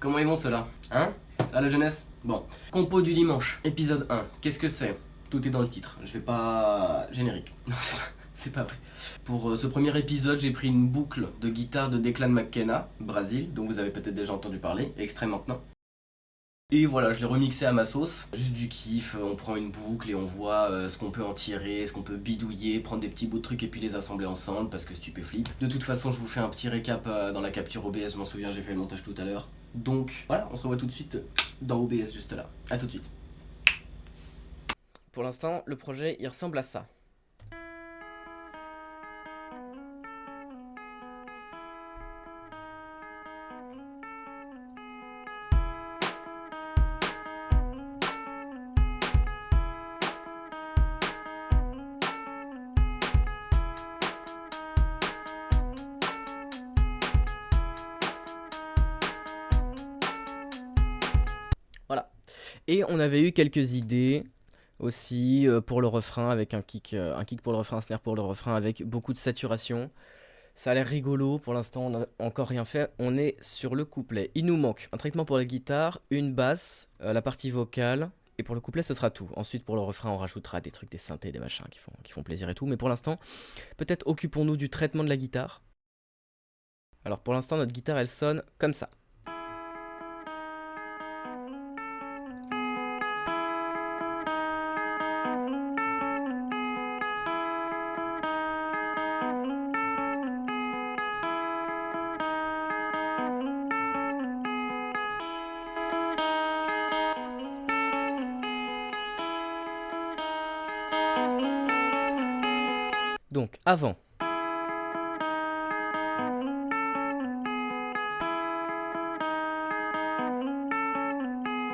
Comment ils vont ceux-là? Hein? À la jeunesse? Bon. Compo du dimanche, épisode 1. Qu'est-ce que c'est? Tout est dans le titre. Je vais pas... Générique. Non, c'est pas vrai. Pour ce premier épisode, j'ai pris une boucle de guitare de Declan McKenna, Brésil, dont vous avez peut-être déjà entendu parler, extrait maintenant. Et voilà, je l'ai remixé à ma sauce. Juste du kiff, on prend une boucle et on voit ce qu'on peut en tirer, ce qu'on peut bidouiller, prendre des petits bouts de trucs et puis les assembler ensemble parce que stupéflip. De toute façon, je vous fais un petit récap dans la capture OBS, je m'en souviens, j'ai fait le montage tout à l'heure. Donc voilà, on se revoit tout de suite dans OBS juste là. A tout de suite. Pour l'instant, le projet il ressemble à ça. Voilà. Et on avait eu quelques idées aussi pour le refrain avec un kick pour le refrain, un snare pour le refrain avec beaucoup de saturation. Ça a l'air rigolo, pour l'instant on n'a encore rien fait, on est sur le couplet. Il nous manque un traitement pour la guitare, une basse, la partie vocale, et pour le couplet ce sera tout. Ensuite pour le refrain on rajoutera des trucs, des synthés, des machins qui font plaisir et tout, mais pour l'instant peut-être occupons-nous du traitement de la guitare. Alors pour l'instant notre guitare elle sonne comme ça. Donc, avant.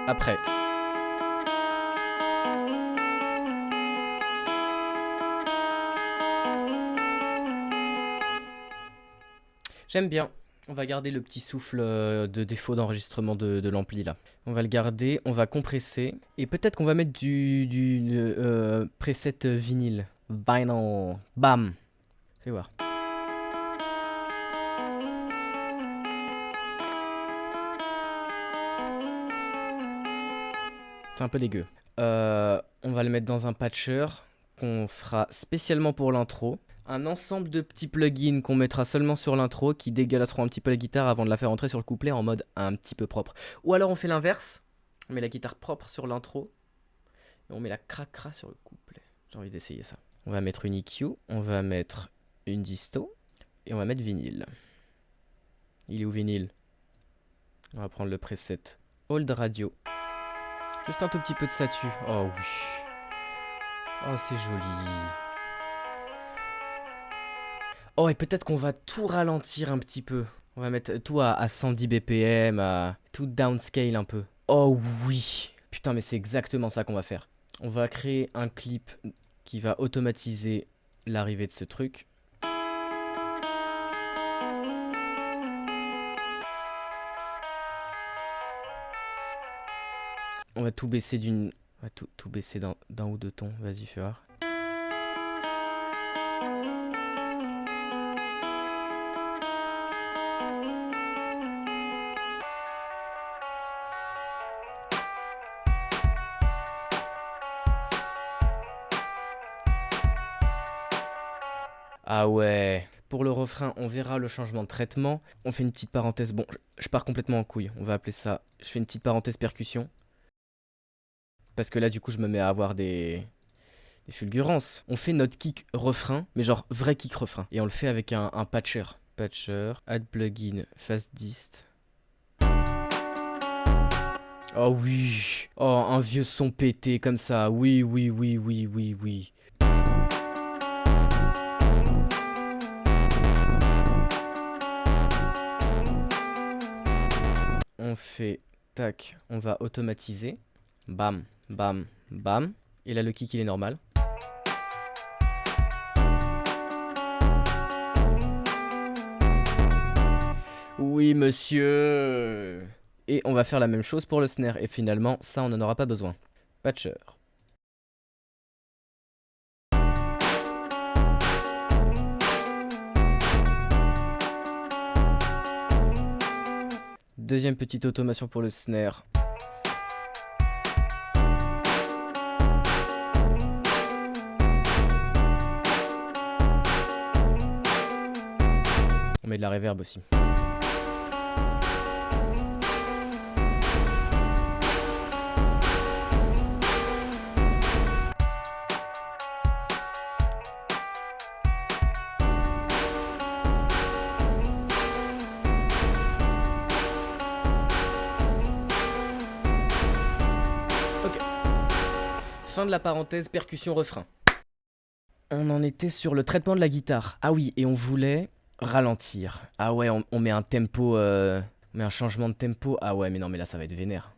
Après. J'aime bien. On va garder le petit souffle de défaut d'enregistrement de l'ampli là. On va le garder, on va compresser. Et peut-être qu'on va mettre du preset vinyle. Vinyl. Bam. Fais voir. C'est un peu dégueu. On va le mettre dans un patcher qu'on fera spécialement pour l'intro. Un ensemble de petits plugins qu'on mettra seulement sur l'intro qui dégueulasseront un petit peu la guitare avant de la faire entrer sur le couplet en mode un petit peu propre. Ou alors on fait l'inverse. On met la guitare propre sur l'intro et on met la cracra sur le couplet. J'ai envie d'essayer ça. On va mettre une EQ, on va mettre une disto et on va mettre vinyle. Il est où vinyle? On va prendre le preset Old Radio. Juste un tout petit peu de satu. Oh oui. Oh c'est joli. Oh et peut-être qu'on va tout ralentir un petit peu. On va mettre tout à 110 BPM, à tout downscale un peu. Oh oui. Putain mais c'est exactement ça qu'on va faire. On va créer un clip qui va automatiser l'arrivée de ce truc. On va tout baisser d'une... On va tout baisser d'un ou deux tons. Vas-y, fais voir. Ah ouais. Pour le refrain, on verra le changement de traitement. On fait une petite parenthèse. Bon, je pars complètement en couille. On va appeler ça... Je fais une petite parenthèse percussion. Parce que là, du coup, je me mets à avoir des fulgurances. On fait notre kick refrain, mais genre vrai kick refrain. Et on le fait avec un patcher. Patcher, add plugin, fast dist. Oh oui. Oh, un vieux son pété comme ça. Oui, oui, oui, oui, oui, oui. On fait, tac, on va automatiser. Bam, bam, bam. Et là, le kick, il est normal. Oui, monsieur. Et on va faire la même chose pour le snare. Et finalement, ça, on n'en aura pas besoin. Patcher. Deuxième petite automation pour le snare. On met de la reverb aussi. Fin de la parenthèse, percussion, refrain. On en était sur le traitement de la guitare. Ah oui, et on voulait ralentir. Ah ouais, on met un tempo, on met un changement de tempo. Ah ouais, mais non, mais là, ça va être vénère.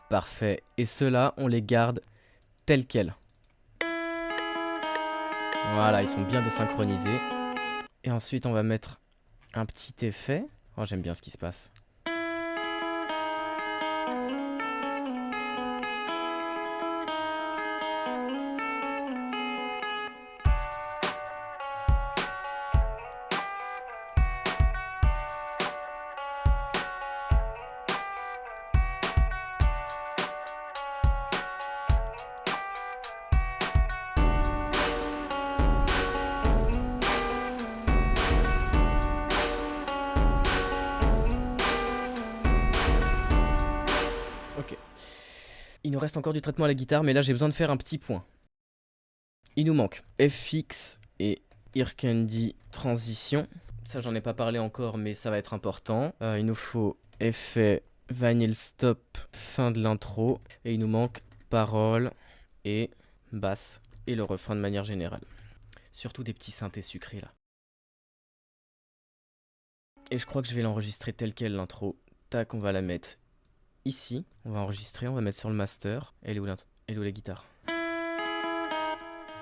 Parfait. Et ceux-là, on les garde tels quels. Voilà, ils sont bien désynchronisés. Et ensuite, on va mettre un petit effet. Oh, j'aime bien ce qui se passe. Ok. Il nous reste encore du traitement à la guitare, mais là j'ai besoin de faire un petit point. Il nous manque FX et Ear Candy transition. Ça j'en ai pas parlé encore, mais ça va être important. Il nous faut effet Vinyl Stop, fin de l'intro. Et il nous manque parole et basse et le refrain de manière générale. Surtout des petits synthés sucrés là. Et je crois que je vais l'enregistrer tel quel l'intro. Tac, on va la mettre ici. On va enregistrer, on va mettre sur le master. Elle est où la guitare?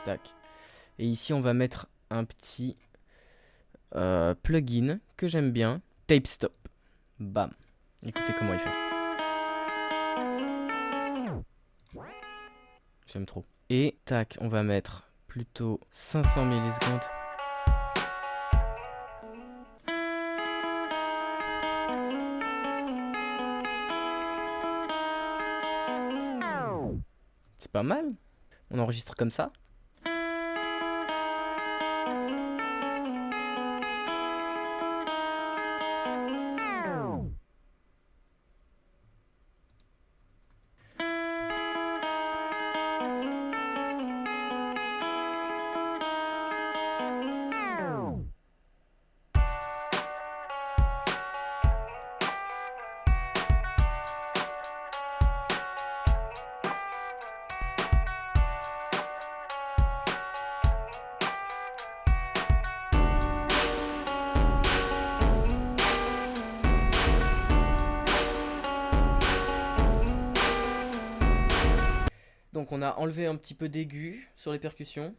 Tac. Et ici, on va mettre un petit plugin que j'aime bien. Tape Stop. Bam. Écoutez comment il fait. J'aime trop. Et tac, on va mettre plutôt 500 millisecondes. C'est pas mal. On enregistre comme ça. Donc on a enlevé un petit peu d'aigu sur les percussions.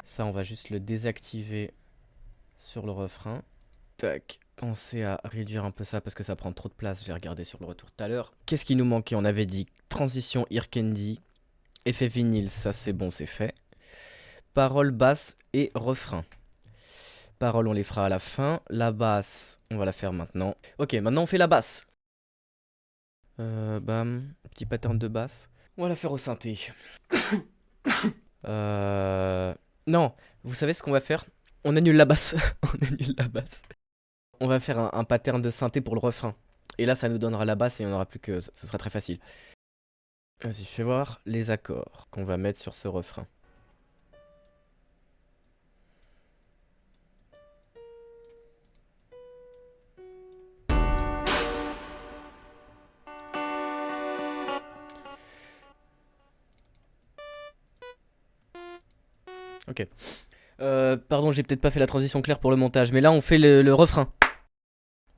Ça, on va juste le désactiver sur le refrain. Tac. Pensez à réduire un peu ça parce que ça prend trop de place. J'ai regardé sur le retour tout à l'heure. Qu'est-ce qui nous manquait? On avait dit transition Ear Candy, effet vinyle, ça c'est bon, c'est fait. Parole, basse et refrain. Paroles, on les fera à la fin. La basse, on va la faire maintenant. Ok, maintenant on fait la basse. Bam, petit pattern de basse. On va la faire au synthé. Non, vous savez ce qu'on va faire? On annule la basse. On annule la basse. On va faire un pattern de synthé pour le refrain. Et là, ça nous donnera la basse et il n'y en aura plus que... Ce sera très facile. Vas-y, fais voir les accords qu'on va mettre sur ce refrain. Ok. Pardon, j'ai peut-être pas fait la transition claire pour le montage, mais là on fait le refrain.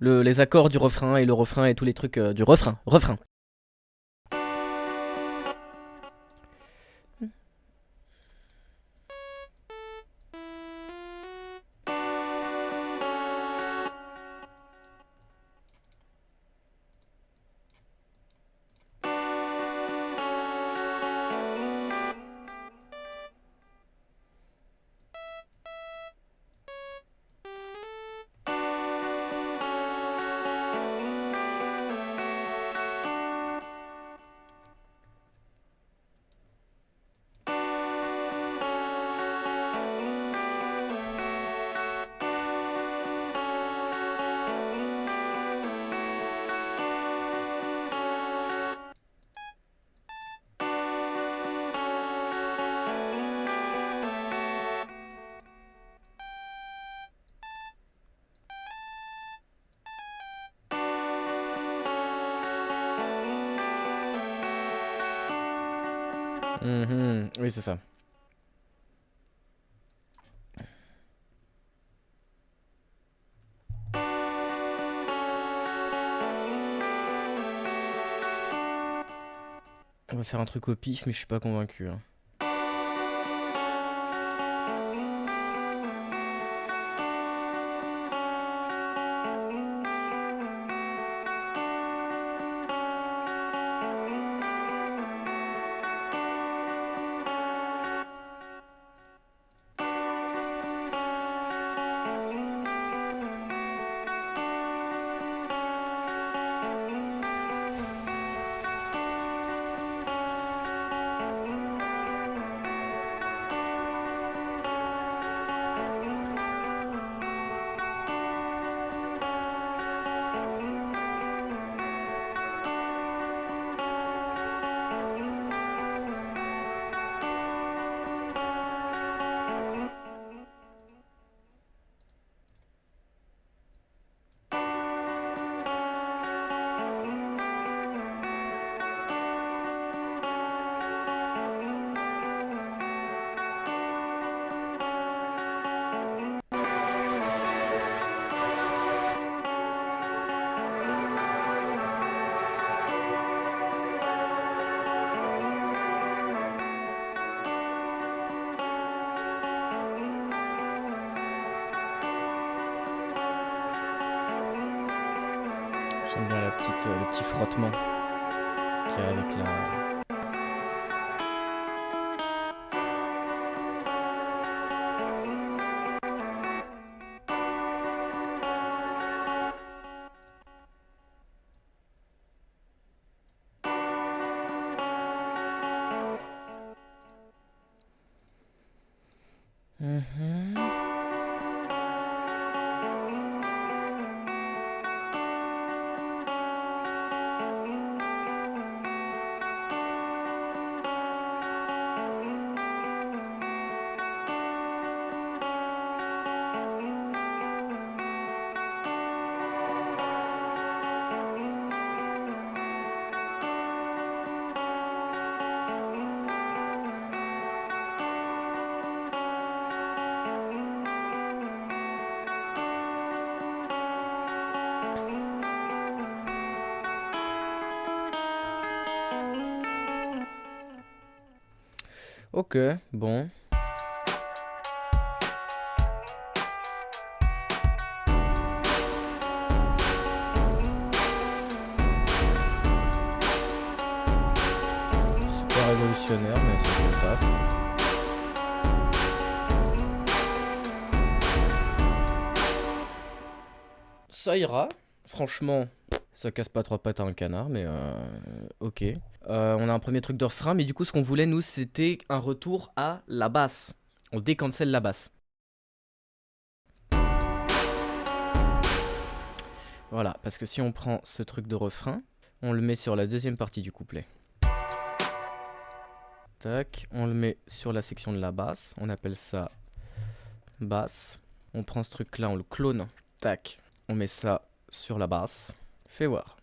Les accords du refrain et le refrain et tous les trucs du refrain. Refrain. Oui, c'est ça. On va faire un truc au pif, mais je suis pas convaincu. Hein. J'aime bien le petit frottement qu'il y a avec la... Ok, bon. C'est pas révolutionnaire, mais ça fait le taf. Ça ira. Franchement, ça casse pas trois pattes à un canard, mais ok. On a un premier truc de refrain, mais du coup, ce qu'on voulait, nous, c'était un retour à la basse. On décancelle la basse. Voilà, parce que si on prend ce truc de refrain, on le met sur la deuxième partie du couplet. Tac, on le met sur la section de la basse, on appelle ça basse. On prend ce truc là, on le clone, tac, on met ça sur la basse. Fais voir.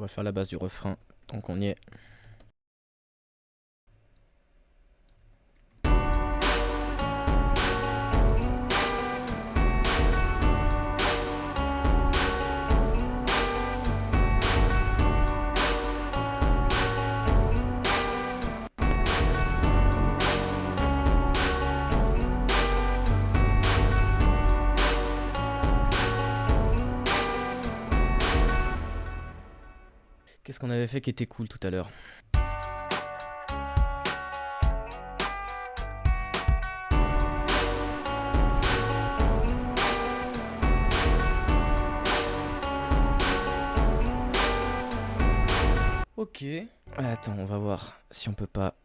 va faire la base du refrain tant qu'on y est. Qu'est-ce qu'on avait fait qui était cool tout à l'heure? Ok. Attends, on va voir si on peut pas...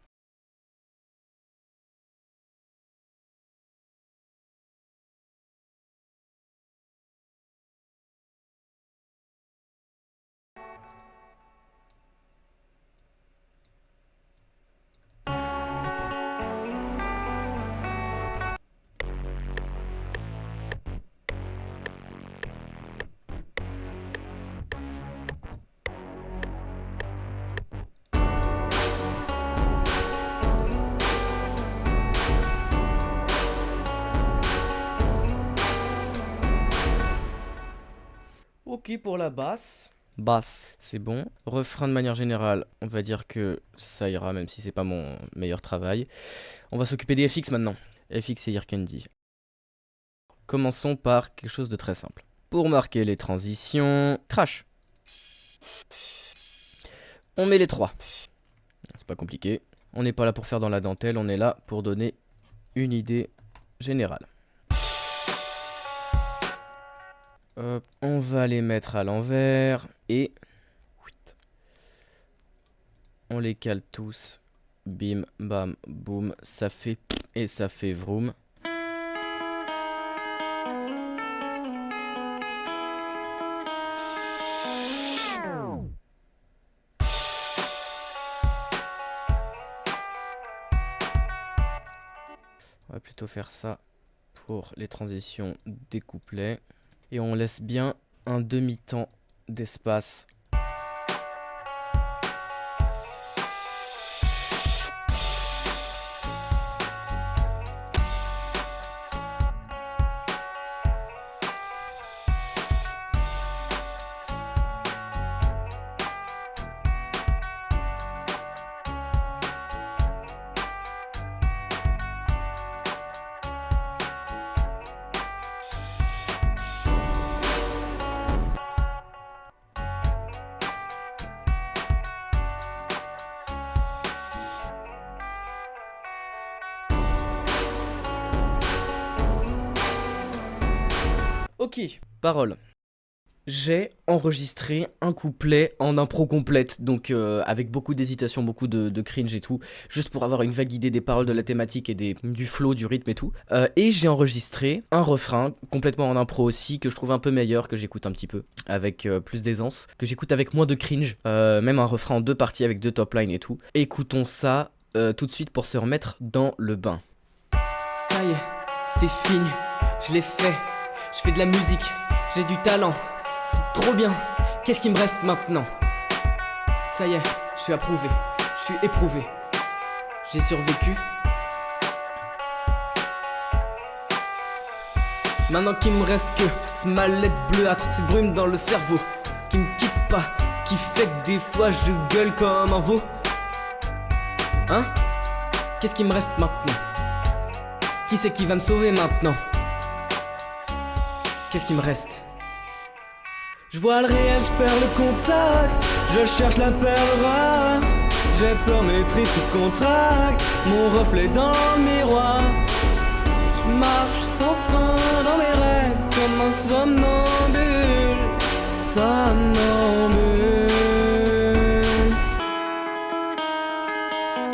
Ok pour la basse. Basse, c'est bon. Refrain de manière générale, on va dire que ça ira, même si c'est pas mon meilleur travail. On va s'occuper des FX maintenant. FX et Ear Candy. Commençons par quelque chose de très simple. Pour marquer les transitions, crash. On met les 3. C'est pas compliqué. On n'est pas là pour faire dans la dentelle, on est là pour donner une idée générale. Hop, on va les mettre à l'envers et on les cale tous. Bim, bam, boum, ça fait et ça fait vroom. On va plutôt faire ça pour les transitions des couplets. Et on laisse bien un demi-temps d'espace. Ok, parole. J'ai enregistré un couplet en impro complète, donc avec beaucoup d'hésitation, beaucoup de cringe et tout, juste pour avoir une vague idée des paroles, de la thématique et du flow, du rythme et tout. Et j'ai enregistré un refrain complètement en impro aussi, que je trouve un peu meilleur, que j'écoute un petit peu, avec plus d'aisance, que j'écoute avec moins de cringe, même un refrain en 2 parties avec 2 top lines et tout. Écoutons ça tout de suite pour se remettre dans le bain. Ça y est, c'est fini, je l'ai fait. Je fais de la musique, j'ai du talent, c'est trop bien, qu'est-ce qui me reste maintenant? Ça y est, je suis approuvé, je suis éprouvé, j'ai survécu. Maintenant qu'il me reste que ce mal-être bleuâtre, cette brume dans le cerveau, qui me quitte pas, qui fait que des fois je gueule comme un veau. Hein? Qu'est-ce qui me reste maintenant? Qui c'est qui va me sauver maintenant? Qu'est-ce qui me reste? Je vois le réel, je perds le contact. Je cherche la perle rare. J'ai peur, mes tripes se contractent. Mon reflet dans le miroir. Je marche sans fin dans mes rêves, comme un somnambule. Somnambule.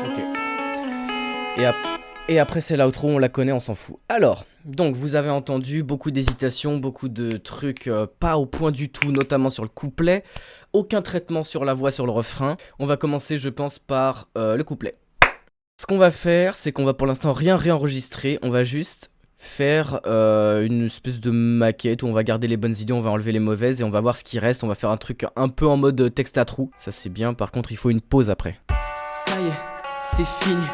Ok. Et après c'est l'outro, on la connaît, on s'en fout. Alors, donc vous avez entendu beaucoup d'hésitations, beaucoup de trucs pas au point du tout, notamment sur le couplet. Aucun traitement sur la voix, sur le refrain. On va commencer, je pense, par le couplet. Ce qu'on va faire, c'est qu'on va pour l'instant rien réenregistrer. On va juste faire une espèce de maquette où on va garder les bonnes idées, on va enlever les mauvaises et on va voir ce qui reste. On va faire un truc un peu en mode texte à trous. Ça c'est bien, par contre il faut une pause après. Ça y est, c'est fini,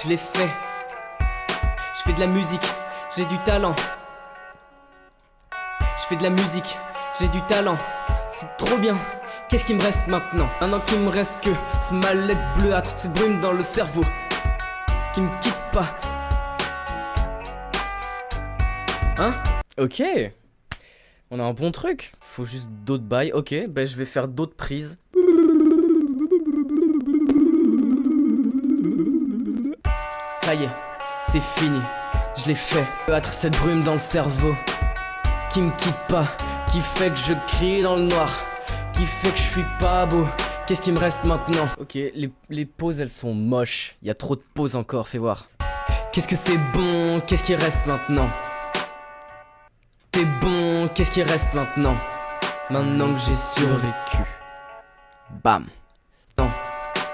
je l'ai fait. Je fais de la musique, j'ai du talent. Je fais de la musique, j'ai du talent. C'est trop bien. Qu'est-ce qui me reste maintenant? Maintenant qu'il me reste que ce mal-être bleuâtre, cette brume dans le cerveau qui me quitte pas. Hein? Ok. On a un bon truc. Faut juste d'autres bails. Ok, ben je vais faire d'autres prises. Ça y est, c'est fini. Je l'ai fait. Bleuâtre, cette brume dans le cerveau qui me quitte pas, qui fait que je crie dans le noir, qui fait que je suis pas beau. Qu'est-ce qui me reste maintenant? Ok, les pauses elles sont moches. Il y a trop de pauses encore, fais voir. Qu'est-ce que c'est bon? Qu'est-ce qui reste maintenant? C'est bon, qu'est-ce qui reste maintenant? Maintenant que j'ai survécu. Bam. Non.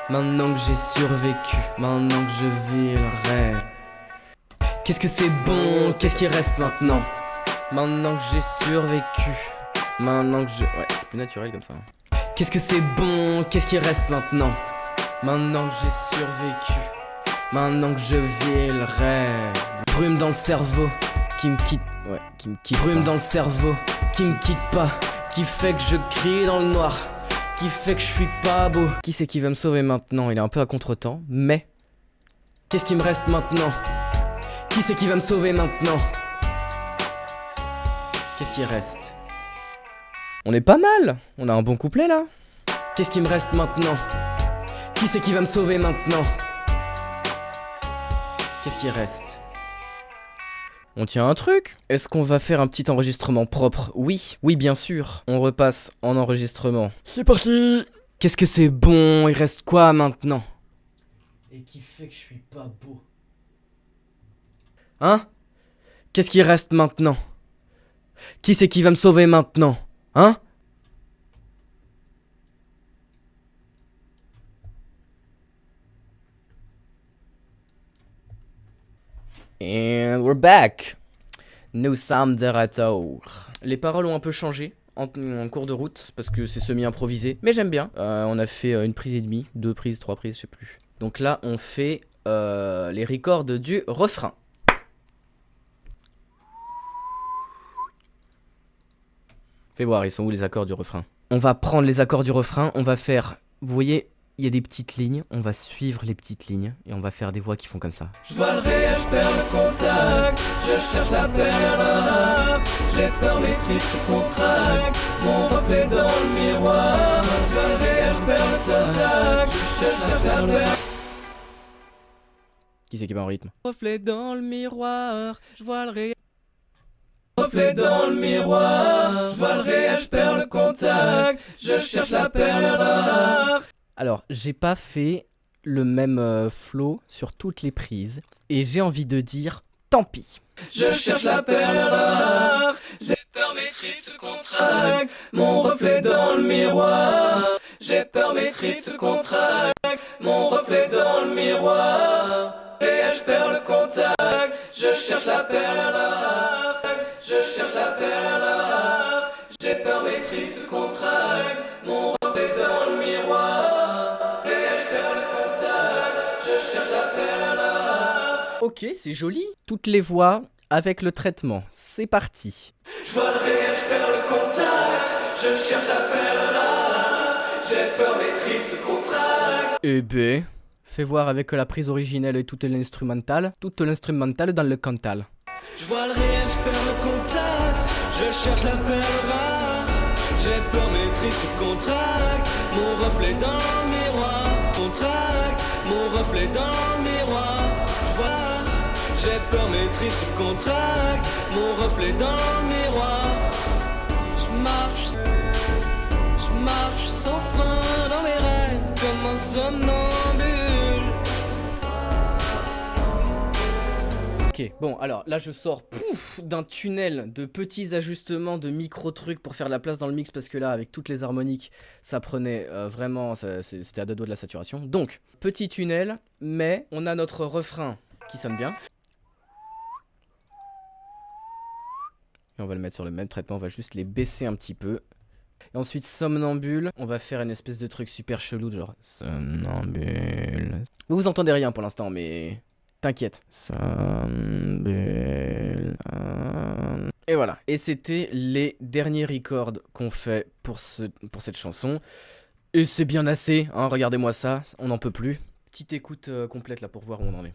Maintenant que j'ai survécu. Maintenant que je vis le rêve. Qu'est-ce que c'est bon? Qu'est-ce qui reste maintenant? Maintenant que j'ai survécu. Maintenant que je... Ouais, c'est plus naturel comme ça. Qu'est-ce que c'est bon? Qu'est-ce qui reste maintenant? Maintenant que j'ai survécu. Maintenant que je vis le rêve. Brume dans le cerveau qui me quitte. Ouais, qui me quitte. Brume dans le cerveau qui me quitte pas, qui fait que je crie dans le noir, qui fait que je suis pas beau. Qui c'est qui va me sauver maintenant? Il est un peu à contre-temps, mais... Qu'est-ce qui me reste maintenant? Qui c'est qui va me sauver maintenant? Qu'est-ce qui reste? On est pas mal. On a un bon couplet là. Qu'est-ce qui me reste maintenant? Qui c'est qui va me sauver maintenant? Qu'est-ce qui reste? On tient un truc? Est-ce qu'on va faire un petit enregistrement propre? Oui, oui bien sûr. On repasse en enregistrement. C'est parti! Qu'est-ce que c'est bon? Il reste quoi maintenant? Et qui fait que je suis pas beau? Hein? Qu'est-ce qui reste maintenant? Qui c'est qui va me sauver maintenant? Hein? And we're back. Nous sommes de retour. Les paroles ont un peu changé en cours de route parce que c'est semi-improvisé, mais j'aime bien. On a fait une prise et demie, 2 prises, 3 prises, je sais plus. Donc là, on fait les records du refrain. Fais voir, ils sont où les accords du refrain? On va prendre les accords du refrain, on va faire, vous voyez, il y a des petites lignes, on va suivre les petites lignes et on va faire des voix qui font comme ça. Je vois le réel, je perds le contact, je cherche la perle rare, j'ai peur mes tripes se contractent, mon reflet dans le miroir. Je vois le réel, je perds le contact, je cherche la perle. Qui c'est qui va en rythme? Reflet dans le miroir, je vois le réel. Reflet dans le miroir, je vois le réel, je perds le contact, je cherche la perle rare. Alors, j'ai pas fait le même flow sur toutes les prises et j'ai envie de dire tant pis. Je cherche la perle rare, j'ai peur mes tripes se contractent, mon reflet dans le miroir. J'ai peur mes tripes se contractent, mon reflet dans le miroir. Et je perds le contact, je cherche la perle rare, je cherche la perle rare. J'ai peur mes tripes se contractent, mon reflet dans le miroir. Et je perds le contact, je cherche la perle rare. Ok, c'est joli. Toutes les voix avec le traitement. C'est parti. Je vois le réel, je perds le contact, je cherche la perle rare. J'ai peur mes tripes se contractent. Eh ben, fais voir avec la prise originelle et toute l'instrumentale dans le cantal. Je vois le réel, je perds le contact, je cherche la perle rare. J'ai peur mes tripes se contractent, mon reflet dans le miroir. Contracte, mon reflet dans le miroir. Je vois, j'ai peur mes tripes se contractent, mon reflet dans le miroir. Je marche sans fin dans mes rêves comme un somnambule. Ok, bon, alors là je sors d'un tunnel de petits ajustements, de micro-trucs pour faire de la place dans le mix parce que là, avec toutes les harmoniques, ça prenait vraiment, c'était à deux doigts de la saturation. Donc, petit tunnel, mais on a notre refrain qui sonne bien. on va le mettre sur le même traitement, on va juste les baisser un petit peu. Et ensuite, somnambule, on va faire une espèce de truc super chelou, genre somnambule. Vous entendez rien pour l'instant, mais t'inquiète. Somnambule. Et voilà, et c'était les derniers records qu'on fait pour cette chanson. Et c'est bien assez, hein, regardez-moi ça, on n'en peut plus. Petite écoute complète là pour voir où on en est.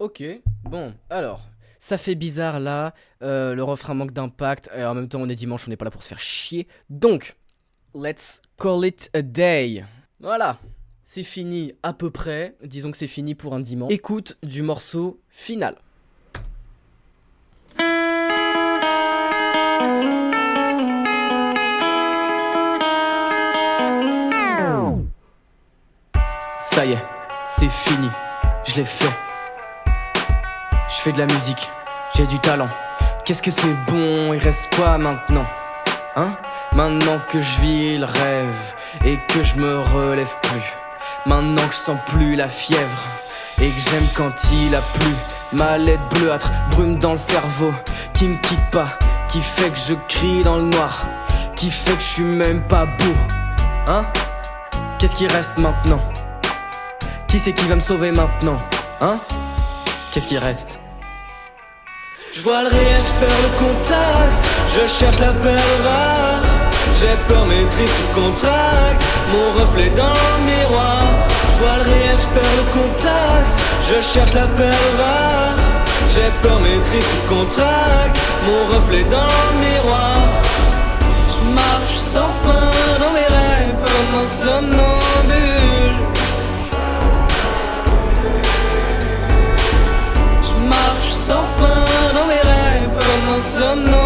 Ok, bon, alors, ça fait bizarre là, le refrain manque d'impact, et en même temps on est dimanche, on n'est pas là pour se faire chier. Donc, let's call it a day. Voilà, c'est fini à peu près, disons que c'est fini pour un dimanche. Écoute du morceau final. Ça y est, c'est fini, je l'ai fait. Je fais de la musique, j'ai du talent. Qu'est-ce que c'est bon, il reste quoi maintenant? Hein? Maintenant que je vis le rêve et que je me relève plus. Maintenant que je sens plus la fièvre et que j'aime quand il a plu. Ma lettre bleuâtre, brume dans le cerveau qui me quitte pas, qui fait que je crie dans le noir, qui fait que je suis même pas beau. Hein? Qu'est-ce qui reste maintenant? Qui c'est qui va me sauver maintenant? Hein? Qu'est-ce qui reste? Je vois le réel, je perds le contact. Je cherche la perle rare. J'ai peur, mes tripes sous contract. Mon reflet dans le miroir. Je vois le réel, je perds le contact. Je cherche la perle rare. J'ai peur, mes tripes sous contract. Mon reflet dans le miroir. Je marche sans fin dans mes rêves comme un somnambule. Sans fin dans mes rêves comme un somnambule.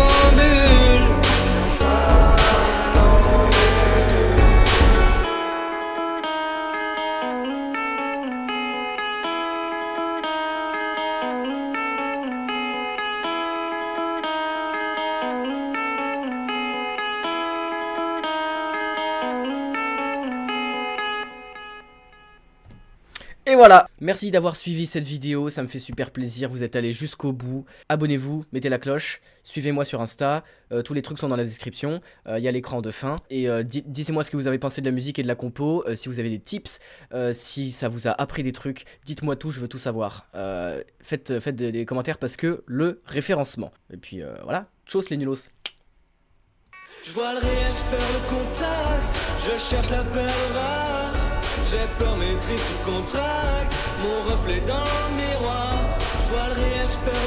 Et voilà, merci d'avoir suivi cette vidéo, ça me fait super plaisir, vous êtes allés jusqu'au bout. Abonnez-vous, mettez la cloche, suivez-moi sur Insta, tous les trucs sont dans la description, il y a l'écran de fin. Et dites-moi ce que vous avez pensé de la musique et de la compo, si vous avez des tips, si ça vous a appris des trucs, dites-moi tout, je veux tout savoir. Faites des commentaires parce que le référencement. Et puis voilà, tchuss les nulos. Je vois le réel, je perds le contact. Je cherche la perle rare. J'ai peur, mes tripes sous contract. Mon reflet dans le miroir. Je vois le réel, je perds